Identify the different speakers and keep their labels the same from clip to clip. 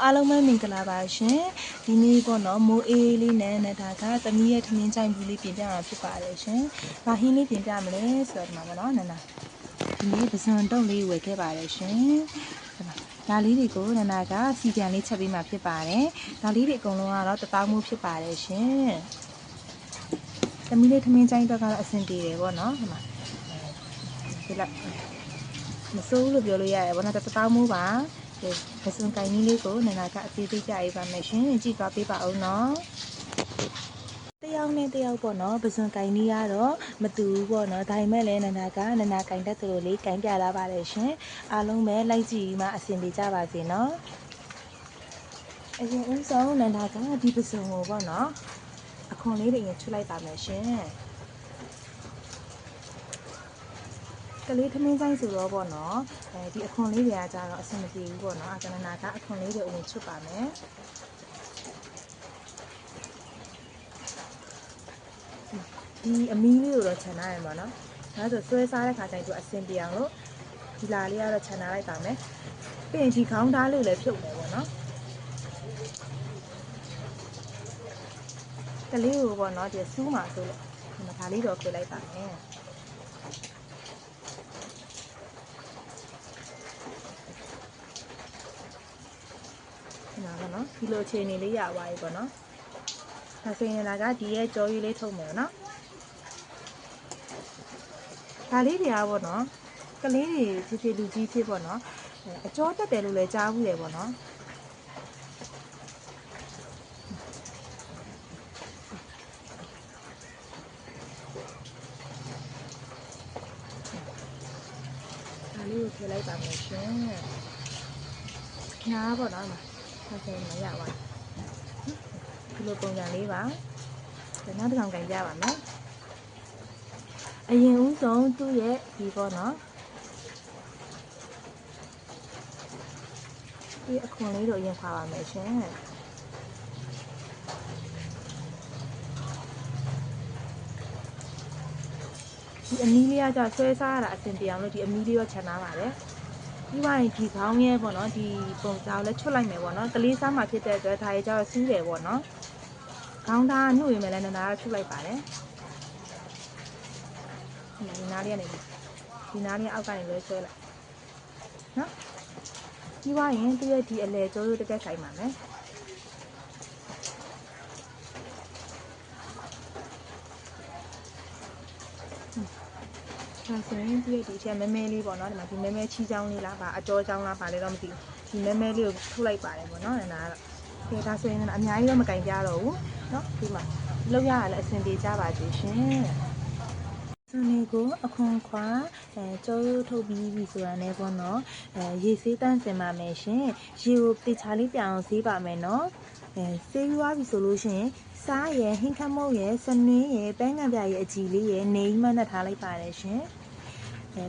Speaker 1: အားလုံးပဲမင်္ဂလာပါရှင်ဒီနေ့ပေါ့နော်မိုးအေးလေးနဲ့ဒါကသမီးရဲ့ထမင်းချိုင်ဘူးလေးပြင်ပြမှာဖြစ်ပါတယ်ရှင်။ဘာဟင်းလေးပြင်ပြမလဲဆိုတော့ဒီမှာပေါ့နော်နန္ဒာဒီနေ့ပစံတုံးလေးဝယ်ခဲ့ပါတယ်ရှင်။ဒါလေးတွေကိုနန္ဒာကစီပြန်လေးချက်ပေးမှာဖြစ်ပါတယ်။ဒါလေးတွေအကုန်လုံးကတော့တပေါင်းမှုဖြစ်ပါတယ်ရှင်။သမီးလေးထမင်းချိုင်တော့ကတော့အဆင်ပြေတယ်ပေါ့နော်ဒီမှာဒီလိုက်မစိုးလို့ပြောလို့ရတယ်ပေါ့နော်တပေါင်းမှုပါပစံကိုင်းလေးကိုနန္ဒာကအသေးသေးပြရေးပါမယ်ရှင်ကြည့်သွားပေးပါဦးနော်တယောက်နဲ့တယောက်ပေါ့နော်ပစံကိုင်းလေးကတော့မတူဘူးပေါ့နော်ဒါပေမဲ့လည်းနန္ဒာကနန္ဒာကိုင်းတတ်သလိုလေးကိုင်းပြလာပါတယ်ရှင်အားလုံးပဲလိုက်ကြည့်မှအဆင်ပြေကြပါစေနော်အရင်ဦးဆုံးနန္ဒာကဒီပစံကိုပေါ့နော်အခွန်လေးတွေရင်ချွတ်လိုက်ပါမယ်ရှင်ကလေးထမင်းဆိုင်ဆိုတော့ပေါ့နော်ဒီအခွန်လေးတွေကကြတော့အဆင်မပြေဘူးပေါ့နော်အကနနာကအခွန်လေးတွေအရင်ချွတ်ပါမယ်ဒီအမီးလေးကိုတော့ခြံထားရမှာနော်ဒါဆိုဆွဲစားတဲ့ခါကျရင်သူအဆင်ပြေအောင်လို့ဒီလာလေးကတော့ခြံထားလိုက်ပါမယ်ပြီးရင်ဒီခေါင်းသားလေးကိုလည်းဖြုတ်မယ်ပေါ့နော်ကလေးကိုပေါ့နော်ဒီစူးမှာဆိုလို့ဒီမှာဒါလေးတော့ခွေလိုက်ပါမယ်နော်နော်ဒီလိုအခြေအနေလေးရသွားပြီပေါ့နော်ဒါဆိုရင်လာကဒီရဲ့ကြောကြီးလေးထုတ်မယ်နော်ဒါလေးတွေကပေါ့နော်ကလေးတွေဖြစ်ဖြစ်လူကြီးဖြစ်ပေါ့နော်အကြောတက်တယ်လို့လည်းကြားဘူးတယ်ပေါ့နော်ဒါလေးကိုထည့်လိုက်ပါမယ်ရှင်နားပေါ့နော်ဆက်ဆင်းမရပါဘူးဒီလိုပုံစံလေးပါနောက်တစ်ကောင်ကန်ကြပါမယ်အရင်ဦးဆုံးသူ့ရဲ့ဒီပေါ့နော်ဒီအခွန်လေးတို့အရင်ခွာပါမယ်ရှင်ဒီအမီးလေးကကြောက်ဆွဲစားရတာအဆင်ပြေအောင်လို့ဒီအမီးလေးရောခြံထားပါတယ်ပြီးသွားရင်ဒီခေါင်းရဲပေါ့နော်ဒီပုံစံကိုလည်းချွတ်လိုက်မယ်ပေါ့နော်ကလေးစားမှဖြစ်တဲ့အတွက်ဒါရဲ့ကြောက်စူးတယ်ပေါ့နော်ခေါင်းသားညှို့ရမယ်လည်းနန္ဒာကချွတ်လိုက်ပါတယ်ဒီနားလေးကနေဒီနားလေးအောက်ကနေလွှဲဆွဲလိုက်နော်ပြီးသွားရင်သူ့ရဲ့ဒီအလဲကျိုးတက်ဆိုင်ပါမယ်ဒါဆိုရင်သူ့ရဲ့ဒီချက်မဲမဲလေးပေါ့နော်ဒီမှာဒီမဲမဲချီချောင်းလေးလားပါအကြောချောင်းလားပါလေတော့မသိဘူးဒီမဲမဲလေးကိုထုတ်လိုက်ပါတယ်ပေါ့နော်နားကတော့ဒါဆိုရင်အများကြီးတော့မကင်ကြတော့ဘူးเนาะဒီမှာလောက်ရရလဲအဆင်ပြေကြပါစေရှင်စနေကိုအခွန်ခွာကြောထုတ်ပြီးပြီဆိုတာနဲ့ပေါ့နော်ရေဆေးတန်းစင်ပါမယ်ရှင်ရေကိုတေချာလေးပြောင်းဆေးပါမယ်နော်ဆေးရွားပြီဆိုလို့ရှိရင်စားရယ်ဟင်းခမုတ်ရယ်စနင်းရယ်ပန်းကံပြရယ်အကြည်လေးရယ်နေမှတ်ထားလိုက်ပါတယ်ရှင်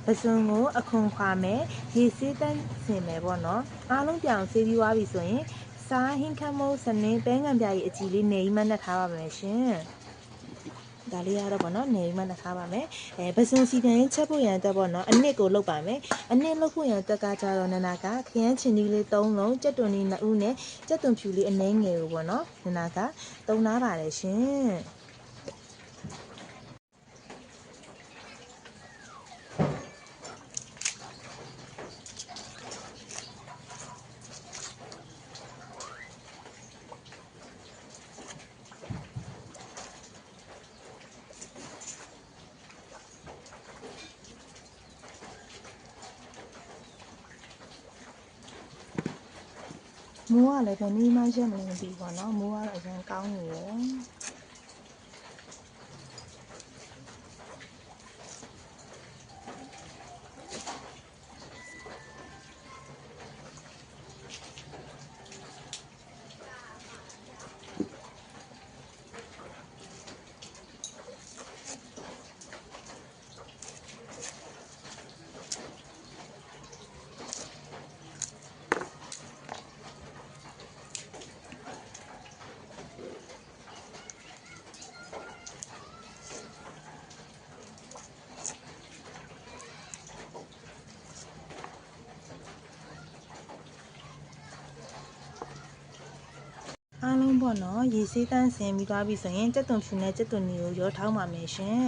Speaker 1: ပစုံကိုအခွန်ခွာမယ်ရေဆေးတန်းစင်မယ်ပေါ့နော်အားလုံးပြောင်းဆေးပြီးွားပြီဆိုရင်စားဟင်းခမုတ်စနင်းပန်းကံပြရည်အကြည်လေးနေမှတ်ထားပါမယ်ရှင်ဒါလေးရတော့ပေါ့နော်နေမှတ်ထားပါမယ်ပစုံစီပြန်ရင်ချက်ဖို့ရန်တက်ပေါ့နော်အနစ်ကိုလုပ်ပါမယ်အနစ်လုပ်ဖို့ရန်တက်ကကြတော့နနာကခရမ်းချင်ဒီလေး3လုံးကြက်တွန်လေး2ဦးနဲ့ကြက်တွန်ဖြူလေးအနှဲငယ်ကိုပေါ့နော်နနာက3နားပါတယ်ရှင်မိုးကလည်းဘယ်နည်းမှရက်မလို့မသိဘူးပေါ့နော်မိုးကတော့အရင်ကောင်းနေတယ် ပေါ့နော်ရေဆေးတန်းဆင်ပြီးသွားပြီဆိုရင်ကြက်သွန်ဖြူနဲ့ကြက်သွန်နီကိုရောထောင်းပါမယ်ရှင်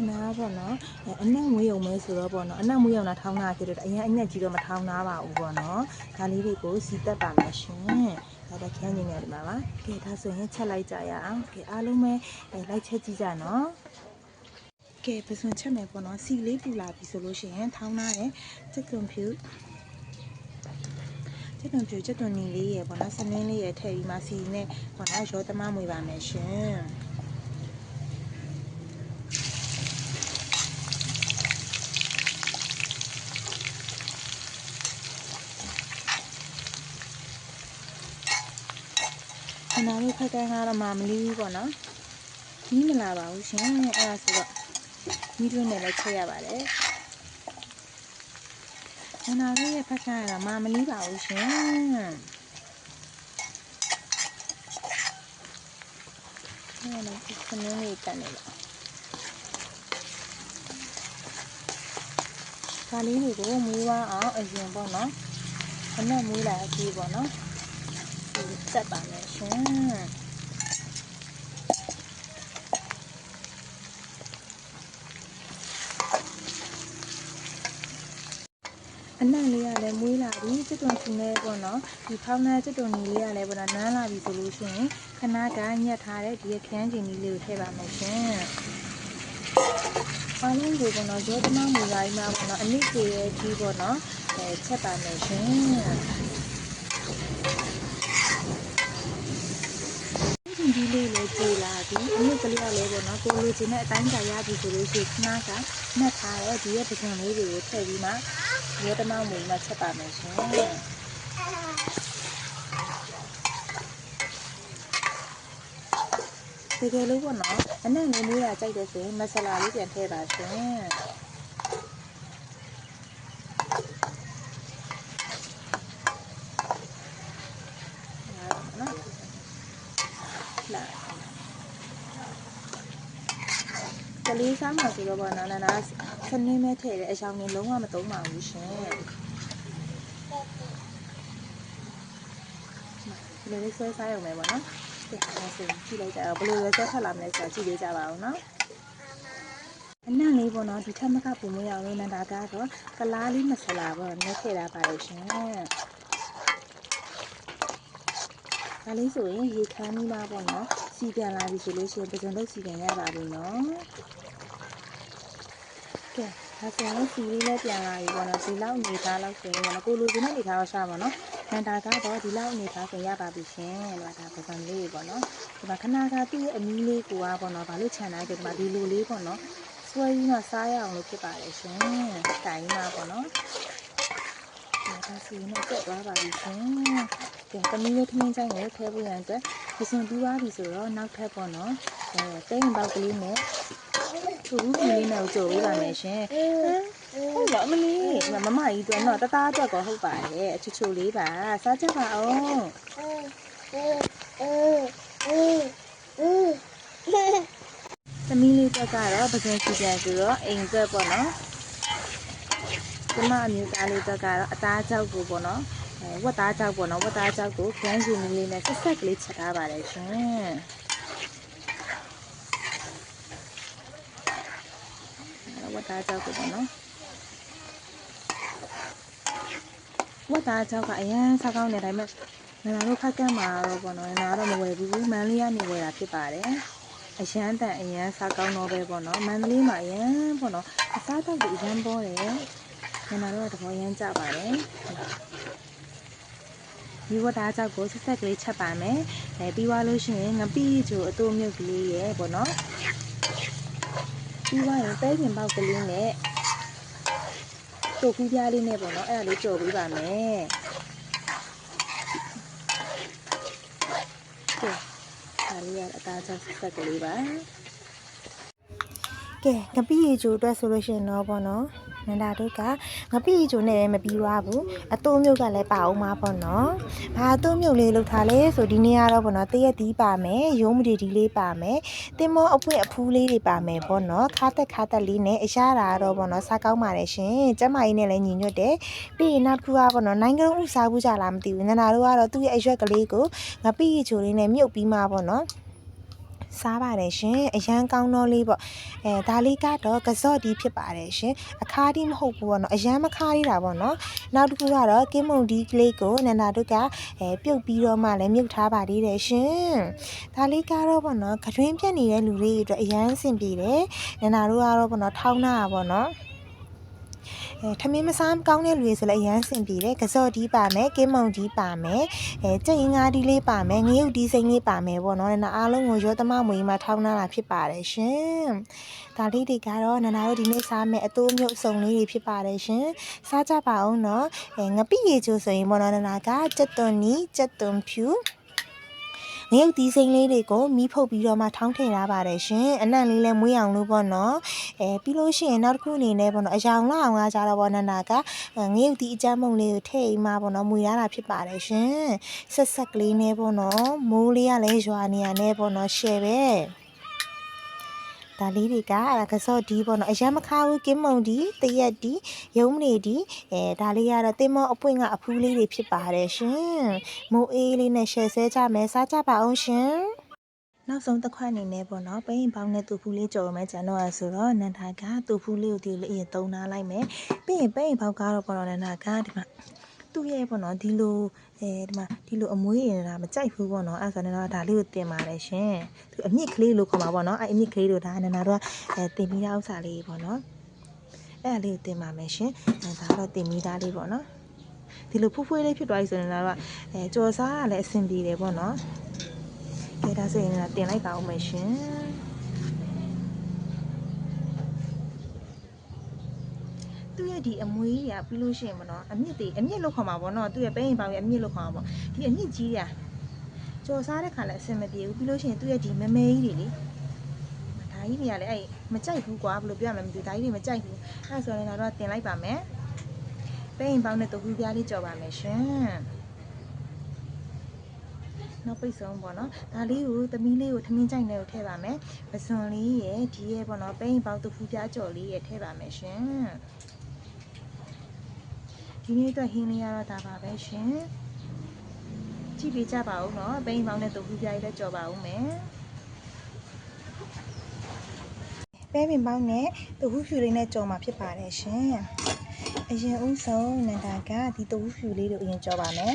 Speaker 1: နားပေါ့နော်အနက်မွေးရုံပဲဆိုတော့ပေါ့နော်အနက်မွေးရုံနဲ့ထောင်းတာဖြစ်တယ်အရင်အနက်ကြီးတော့မထောင်းသားပါဘူးပေါ့နော်ဒါလေးတွေကိုစီတက်ပါမယ်ရှင်ဒါတခန်းနေနေဒီမှာပါကဲဒါဆိုရင်ချက်လိုက်ကြရအောင်ကဲအားလုံးပဲလိုက်ချက်ကြည့်ကြနော်ကဲပစွန်ချက်မယ်ပေါ့နော်စီလေးပူလာပြီဆိုလို့ရှိရင်ထောင်းထားတယ်ကြက်သွန်ဖြူကြက်သွန်နီလေးရယ်ပေါ့နော်စနင်းလေးရယ်ထည့်ပြီးမှစီနဲ့ပေါ့နော်ရောသမမွေပါမယ်ရှင်ခဏလေးဖက်ကန်းကတော့မလီးဘူးပေါ့နော်ကြီးမလာပါဘူးရှင်အဲ့ဒါဆိုတော့ဒီလိုနဲ့လည်းချက်ရပါတယ်ခဏလေးရဲ့ဖက်ကန်းကတော့မလီးပါဘူးရှင်အဲ့ဒါဒီစနင်းလေးတက်နေလို့ဒါလေးတွေကိုမွေးသွားအောင်အရင်ပေါ့နော်ခဏမွေးလာအကြည့်ပေါ့နော်တက်ပါမယ်ရှင်အနံ့လေးကလည်းမွေးလာပြီကြက်သွန်ဖြူနဲ့ပေါ့နော်ဒီဖောင်းတဲ့ကြက်သွန်နီလေးကလည်းပေါ့နော်နန်းလာပြီဆိုလို့ရှိရင်ခဏကညက်ထားတဲ့ဒီခန်းကျင်လေးကိုထည့်ပါမယ်ရှင်အားလုံးကိုပေါ့နော်ရောသမမူလာကြီးမှာပေါ့နော်အနည်းကြီးရဲ့ကြီးပေါ့နော်ချက်ပါမယ်ရှင်ဒီလေးလေးကြည်လာပြီအနည်းကလေးကလည်းပေါ့နော်ကိုလိုချင်တဲ့အတိုင်းသာရပြီဆိုလို့ရှိရင်ခဏကနှက်ထားတဲ့ဒီရဲ့ပကံလေးတွေကိုထည့်ပြီးမှရောသမမူမှာချက်ပါမယ်ရှင်တကယ်လို့ပေါ့နော်အနံ့လေးလေးရကြိုက်တဲ့ဆိုရင်မဆလာလေးပြန်ထည့်ပါရှင်ကလေးစားမှာဆိုတော့ပေါ့နော်နာစနင်းမဲ့ထည့်တယ်အရောင်လေးလုံးဝမသုံးပါဘူးရှင်ဒီလိုလေးဆွဲစားရုံပဲပေါ့နော်ကဲဒါဆိုကြည့်လိုက်ကြတော့ဘယ်လိုလဲဆွဲထက်လာမလဲဆိုတာကြည့်လေးကြပါဦးနော်အနံ့လေးပေါ့နော်ဒီထက်မကပုံမရအောင်လို့နန္ဒာကတော့ကလားလေးမဆလာပေါ့နဲ့ထည့်ထားပါလို့ရှင်ဒါလေးဆိုရင်ရေခမ်းပြီးမှပေါ့နော်စီပြန်လာပြီဆိုလို့ရှိရင်ပဇွန်လုပ်စီပြန်ရပါပြီနော်ကဲဒါဆိုရင်စီလေးလည်းပြန်လာပြီပေါ့နော်ဒီလောက်နေသားလောက်ဆိုရင်ပေါ့နော်ကိုလိုချင်တဲ့နေသားတော့ရှာပါနော်နန္ဒာကတော့ဒီလောက်နေသားဆိုရပါပြီရှင်ဒီမှာဒါပဇွန်လေးပေါ့နော်ဒီမှာခဏကသူ့ရဲ့အမီးလေးကိုပေါ့နော်ဘာလို့ခြံလိုက်ကြဒီမှာဒီလိုလေးပေါ့နော်ဆွဲပြီးမှစားရအောင်လို့ဖြစ်ပါတယ်ရှင်တိုင်းမှာပေါ့နော်ဒါစီနဲ့ကျက်သွားပါပြီရှင်ကဲတမီးလေးထမင်းဆိုင်ကိုထည့်ဖို့ရန်အတွက်ပဇွန်ပြီးသွားပြီဆိုတော့နောက်ထပ်ပေါ့နော်တဲရင်ပေါက်ကလေးနဲ့သူ့ဘူးလေးနဲ့ကြိုပေးပါမယ်ရှင်ဟုတ်ပါမလေးမမကြီးတို့တော့တသားအတွက်ကိုဟုတ်ပါတယ်အချူချူလေးပါစားကြပါအောင်သမီးလေးတက်ကတော့ပဇွန်စီပြန်ဆိုတော့အိမ်သက်ပေါ့နော်ကျမအမျိုးသားလေးတက်ကတော့အသားကြောက်ကိုပေါ့နော်ဝက်သားကြောက်ပေါ့နော်ဝက်သားကြောက်ကိုခန်းယူလေးနဲ့ဆက်ဆက်ကလေးချက်ထားပါတယ်ရှင်ဝက်သားကြောက်ကိုပေါ့နော်ဝက်သားကြောက်ကအရန်စားကောင်းနေတိုင်းမှာနာတို့ဖက်ကမ်းမှာတော့ပေါ့နော်နာတော့မဝယ်ဘူးမန်းလေးကနေဝယ်တာဖြစ်ပါတယ်အရန်တန်အရန်စားကောင်းတော့ပဲပေါ့နော်မန္တလေးမှာအရန်ပေါ့နော်အစားအသောက်တွေအရန်ပေါ်တယ်နာတို့ကတဘောရန်ကြပါတယ်ဒီဝတ်သားကြောက်ကိုဆက်ဆက်ကလေးချက်ပါမယ်ပြီးသွားလို့ရှိရင်ငပိချိုအတိုးမြုပ်ကလေးရယ်ပေါ့နော်ပြီးသွားရင်ပဲပြင်ပေါက်ကလေးနဲ့တိုကူးပြားလေးနဲ့ပေါ့နော်အဲ့ဒါလေးကြော်ပေးပါမယ်ကဲဒါလေးကအသားကြောက်ဆက်ဆက်ကလေးပါ
Speaker 2: ကဲငပိရီချိုအတွက်ဆိုလို့ရှိရင်တော့ပေါ့နော်နန္ဒာတို့ကငပိရီချိုနဲ့လည်းမပြီးသွားဘူးအတိုးမြုပ်ကလည်းပါအောင်မှာပေါ့နော်ဘာအတိုးမြုပ်လေးလောက်ထားလဲဆိုဒီနေ့ကတော့ပေါ့နော်တရက်သီးပါမယ်ရုံးမဒီဒီလေးပါမယ်တင်မောအပွင့်အဖူးလေးတွေပါမယ်ပေါ့နော်ခါတက်လေးနဲ့အရတာတော့ပေါ့နော်စားကောင်းပါတယ်ရှင်ကျမကြီးနဲ့လည်းညီညွတ်တယ်ပြီးရင်နောက်တစ်ခုကပေါ့နော်နိုင်ငံလုံးဥစားဘူးကြလားမသိဘူးနန္ဒာတို့ကတော့သူ့ရဲ့အရွက်ကလေးကိုငပိရီချိုလေးနဲ့မြုပ်ပြီးမှပေါ့နော်စားပါတယ်ရှင်အရန်ကောင်းတော့လေးပေါ့ဒါလေးကတော့ကစော့ဒီဖြစ်ပါတယ်ရှင်အခါဒီမဟုတ်ဘူးပေါ့နော်အရန်မခါရီတာပေါ့နော်နောက်တစ်ခုကတော့ကင်းမုံဒီကလေးကိုနန္ဒာတို့ကပြုတ်ပြီးတော့မှလည်းမြုပ်ထားပါသေးတယ်ရှင်ဒါလေးကတော့ပေါ့နော်ခတွင်းပြက်နေတဲ့လူတွေအတွက်အရန်အဆင်ပြေတယ်နန္ဒာတို့ကတော့ပေါ့နော်ထောင်းတာပေါ့နော်ထမင်းမစားကောင်းတဲ့လူတွေဆိုလည်းအရန်ဆင်ပြေတယ်ကစော့ဒီပါမယ်ကင်းမုံဒီပါမယ်ကြက်ရင်ငါးဒီလေးပါမယ်ငရုတ်ဒီစိမ့်လေးပါမယ်ပေါ့နော်နန္ဒာအားလုံးကိုရောသမမွေမှာထောင်းနာတာဖြစ်ပါတယ်ရှင်ဒါလေးတွေကတော့နန္ဒာတို့ဒီနေ့စားမယ်အတိုးမြုပ်စုံလေးတွေဖြစ်ပါတယ်ရှင်စားကြပါအောင်နော်ငပိရေချိုဆိုရင်ပေါ့နော်နန္ဒာကကြက်သွန်နီကြက်သွန်ဖြူငရုတ်သီးစိမ့်လေးတွေကိုမီးဖုတ်ပြီးတော့မှထောင်းထည့်ထားပါတယ်ရှင်အနံ့လေးလည်းမွေးအောင်လို့ပေါ့နော်ပြီးလို့ရှိရင်နောက်တစ်ခုအနေနဲ့ပေါ့နော်အယောင်လောက်အောင်ကကြတော့ပေါ့နန္ဒာကငရုတ်သီးအကြမ်းမုံလေးကိုထည့်ပြီးမှပေါ့နော်မွေရတာဖြစ်ပါတယ်ရှင်ဆက်ကလေးနဲ့ပေါ့နော်မိုးလေးကလည်းရွာနေရနဲ့ပေါ့နော်ရှယ်ပဲဒါလေးတွေကကစော့ဒီပေါ့နော်အရမ်းမခါဘူးကင်းမုံဒီတရက်ဒီရုံးနေဒီဒါလေးကတော့တင်မောအပွင့်ကအဖူးလေးတွေဖြစ်ပါတယ်ရှင်မိုးအေးလေးနဲ့ရှယ်ဆဲကြမယ်စားကြပါအောင်ရှင်နောက်ဆုံးတစ်ခွက်အနေနဲ့ပေါ့နော်ပိန်ပေါင်းနဲ့တူဖူးလေးကြော်မယ်ကျန်တော့ဆိုတော့နန္ဒာကတူဖူးလေးကိုဒီလိုအရင်သုံးထားလိုက်မယ်ပြီးရင်ပိန်ပေါက်ကတော့ပေါ့နော်နန္ဒာကဒီမှာသူ့ရဲ့ပေါ့နော်ဒီလိုဒီမှာဒီလိုအမွေးရတာမကြိုက်ဘူးပေါ့နော်အဲ့ဆိုတော့ဒါလေးကိုတင်ပါတယ်ရှင်သူအမြင့်ကလေးလို့ခေါ်မှာပေါ့နော်အဲ့အမြင့်ကလေးတို့ဒါနန္ဒာတို့ကတင်ပြီးသားဥစ္စာလေးပေါ့နော်အဲ့ဒါလေးကိုတင်ပါမယ်ရှင်ဒါတော့တင်ပြီးသားလေးပေါ့နော်ဒီလိုဖွေးလေးဖြစ်သွားပြီဆိုရင်တော့ကြော်စားကလည်းအဆင်ပြေတယ်ပေါ့နော်ကဲဒါဆိုရင်တင်လိုက်ပါဦးမယ်ရှင်သူ့ရဲ့ဒီအမွေးကြီးကပြီးလို့ရှိရင်ပေါ့နော်အမြင့်လို့ခေါ်မှာပေါ့နော်သူ့ရဲ့ပိန်ပေါင်းရဲ့အမြင့်လို့ခေါ်မှာပေါ့ဒီအမြင့်ကြီးကကြော်စားတဲ့ခါလည်းအဆင်မပြေဘူးပြီးလို့ရှိရင်သူ့ရဲ့ဒီမမဲကြီးတွေလေဒါကြီးတွေကလည်းအဲ့မကြိုက်ဘူးကွာဘယ်လိုပြောရမလဲမသိဘူးဒါကြီးတွေမကြိုက်ဘူးအဲ့ဆိုရင်တော့တင်လိုက်ပါမယ်ပိန်ပေါင်းနဲ့တူပြားလေးကြော်ပါမယ်ရှင်နောက်ပိတ်ဆုံးပေါ့နော်ဒါလေးကိုသမီးလေးကိုထမင်းကြိုက်နေကိုထည့်ပါမယ်ပစွန်လေးရယ်ဒီရဲ့ပေါ့နော်ပိန်ပေါင်းတူပြားကြော်လေးရယ်ထည့်ပါမယ်ရှင်ဒီနေ့အတွက်ဟင်းလေးရတော့ဒါပါပဲရှင်ကြည့်ပေးကြပါဦးနော်ပိန်ပေါင်းနဲ့တူပြားလေးလည်းကြော်ပါဦးမယ်ပဲပင်ပေါင်းနဲ့တူဖြူလေးနဲ့ကြော်မှာဖြစ်ပါတယ်ရှင်အရင်ဦးဆုံးနန္ဒာကဒီတူဖြူလေးကိုအရင်ကြော်ပါမယ်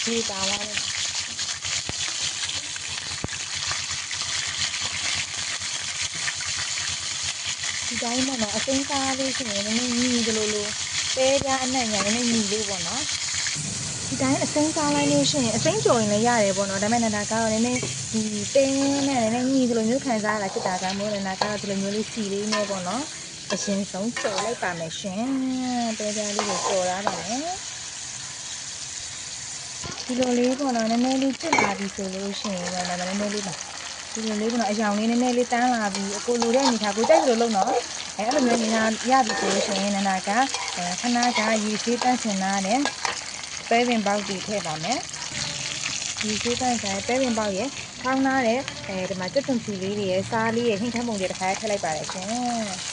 Speaker 2: ဒီပါလာတယ်ဒီတိုင်းမှာအစိမ်းစားလေးဆိုရင်လည်းညီတယ်လို့ပဲပြအနက်ညာလည်းညီလေးပေါ့နော်ဒီတိုင်းအစိမ်းစားလိုက်လို့ရှိရင်အစိမ်းကြော်ရင်လည်းရတယ်ပေါ့နော်ဒါပေမဲ့နန္ဒာကတော့လည်းဒီတင်းနဲ့လည်းညီတယ်လို့မျိုးခံစားရတာဖြစ်တာကမို့နန္ဒာကတော့ဒီလိုမျိုးလေးစီလေးနဲ့ပေါ့နော်အရှင်ဆုံးကြော်လိုက်ပါမယ်ရှင်ပဲပြလေးကိုကြော်ထားပါမယ်ဒီလိုလေးပေါ့နော်နည်းနည်းလေးကျစ်လာပြီဆိုလို့ရှိရင်တော့နည်းနည်းလေးပါဒီလိုလေးပေါ့နော်အယောင်လေးနည်းနည်းလေးတန်းလာပြီးအကိုလိုတဲ့အနေထားကိုကြိုက်လို့လုပ်နော်အဲ့လိုမျိုးနေရပြီဆိုလို့ရှိရင်နန္ဒာကခဏကရေသေးတန့်ချင်တာနဲ့ပဲပင်ပေါက်တီထည့်ပါမယ်ရေသေးတန့်ချင်ပဲပင်ပေါက်ရဲ့ထောင်းထားတဲ့ဒီမှာကြက်သွန်ဖြူလေးတွေရဲ့စားလေးရဲ့ဟင်းထမ်းပုံတွေတစ်ခါထည့်လိုက်ပါတယ်ရှင်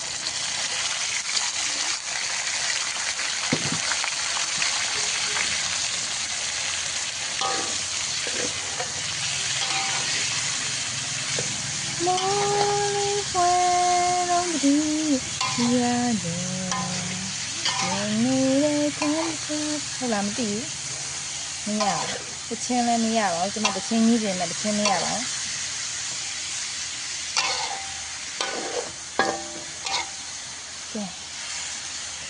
Speaker 2: Morning fueron días deဟုတ်လားမသိဘူးမရဘူးတချင်းလည်းမရပါဘူးကျွန်မတချင်းကြီးပြင်မဲ့တချင်းမရပါဘူး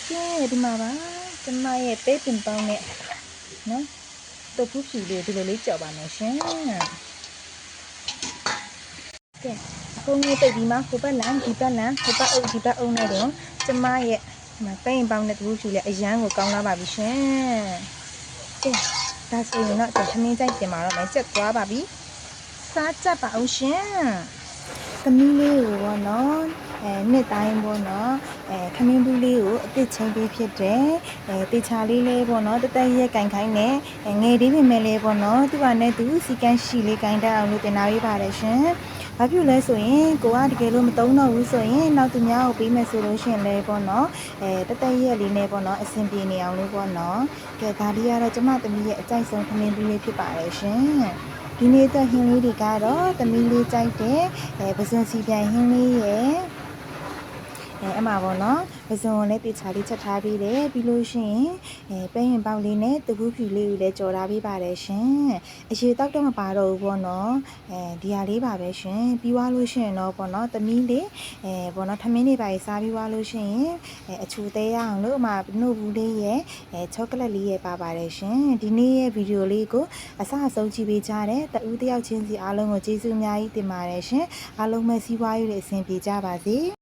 Speaker 2: ကဲဒီမှာပါကျွန်မရဲ့ပဲပင်ပေါင်းနဲ့နော်တုပ်ဖူးဖြူလေးဒီလိုလေးကြော်ပါမယ်ရှင်ကဲအကု
Speaker 1: ဖုန်းလေးပိတ်ပြီးမှဟိုဘက်လန်ဒီဘက်လန်ဟိုဘက်အုပ်ဒီဘက်အုပ်နဲ့တော့ကျမရဲ့ဒီမှာပိန်ပေါင်းတဲ့တခုဖြူလေးအရန်ကိုကောင်းလာပါပြီရှင်ကဲဒါဆိုရင်တော့သမင်းကြိုက်တင်มาတော့မယ်ချက်သွားပါပြီစားကြပါအောင်ရှင်သမီးလေးကိုပေါ့နော်နှစ်တိုင်းပေါ့နော်ခမင်းဘူးလေးကိုအစ်စ်ချင်းပေးဖြစ်တယ်တေချာလေးလေးပေါ့နော်တသက်ရက်ကင်ခိုင်းနဲ့ငယ်သေးပေမဲ့လေးပေါ့နော်သူကနဲ့သူစီကန်းရှိလေးကင်တတ်အောင်လို့တင်လာပေးပါတယ်ရှင်ဘာဖြစ်လဲဆိုရင်ကိုကတကယ်လို့မတုံးတော့ဘူးဆိုရင်နောက်သူများကိုပေးမယ်ဆိုလို့ရှိရင်လည်းပေါ့နော်တသက်ရက်လေးနဲ့ပေါ့နော်အဆင်ပြေနေအောင်လို့ပေါ့နော်ကဲဒါလေးကတော့ကျမသမီးရဲ့အကြိုက်ဆုံးခမင်းဘူးလေးဖြစ်ပါတယ်ရှင်ဒီနေ့အတွက်ဟင်းလေးတွေကတော့သမီးလေးကြိုက်တဲ့ပစွန်စီပြန်ဟင်းလေးရဲ့အမပေါ့နော်ပစွန်ကိုလည်းတေချာလေးချက်ထားပြီးတယ်ပြီးလို့ရှိရင်ပဲရင်ပေါက်လေးနဲ့တကူးဖြူလေးကိုလည်းကြော်ထားပေးပါတယ်ရှင်အရေတောက်တော့မပါတော့ဘူးပေါ့နော်ဒီဟာလေးပါပဲရှင်ပြီးွားလို့ရှိရင်တော့ပေါ့နော်သမီးလေးပေါ့နော်ထမင်းလေးပါစားပြီးွားလို့ရှိရင်အချူသေးရအောင်လို့အမနှုတ်ဘူးလေးရဲ့ချောကလက်လေးရဲ့ပါပါတယ်ရှင်ဒီနေ့ရဲ့ဗီဒီယိုလေးကိုအစအဆုံးကြည့်ပေးကြတဲ့တဦးတယောက်ချင်းစီအားလုံးကိုကျေးဇူးအများကြီးတင်ပါတယ်ရှင်အားလုံးပဲစီးပွားရေးတွေအဆင်ပြေကြပါစေ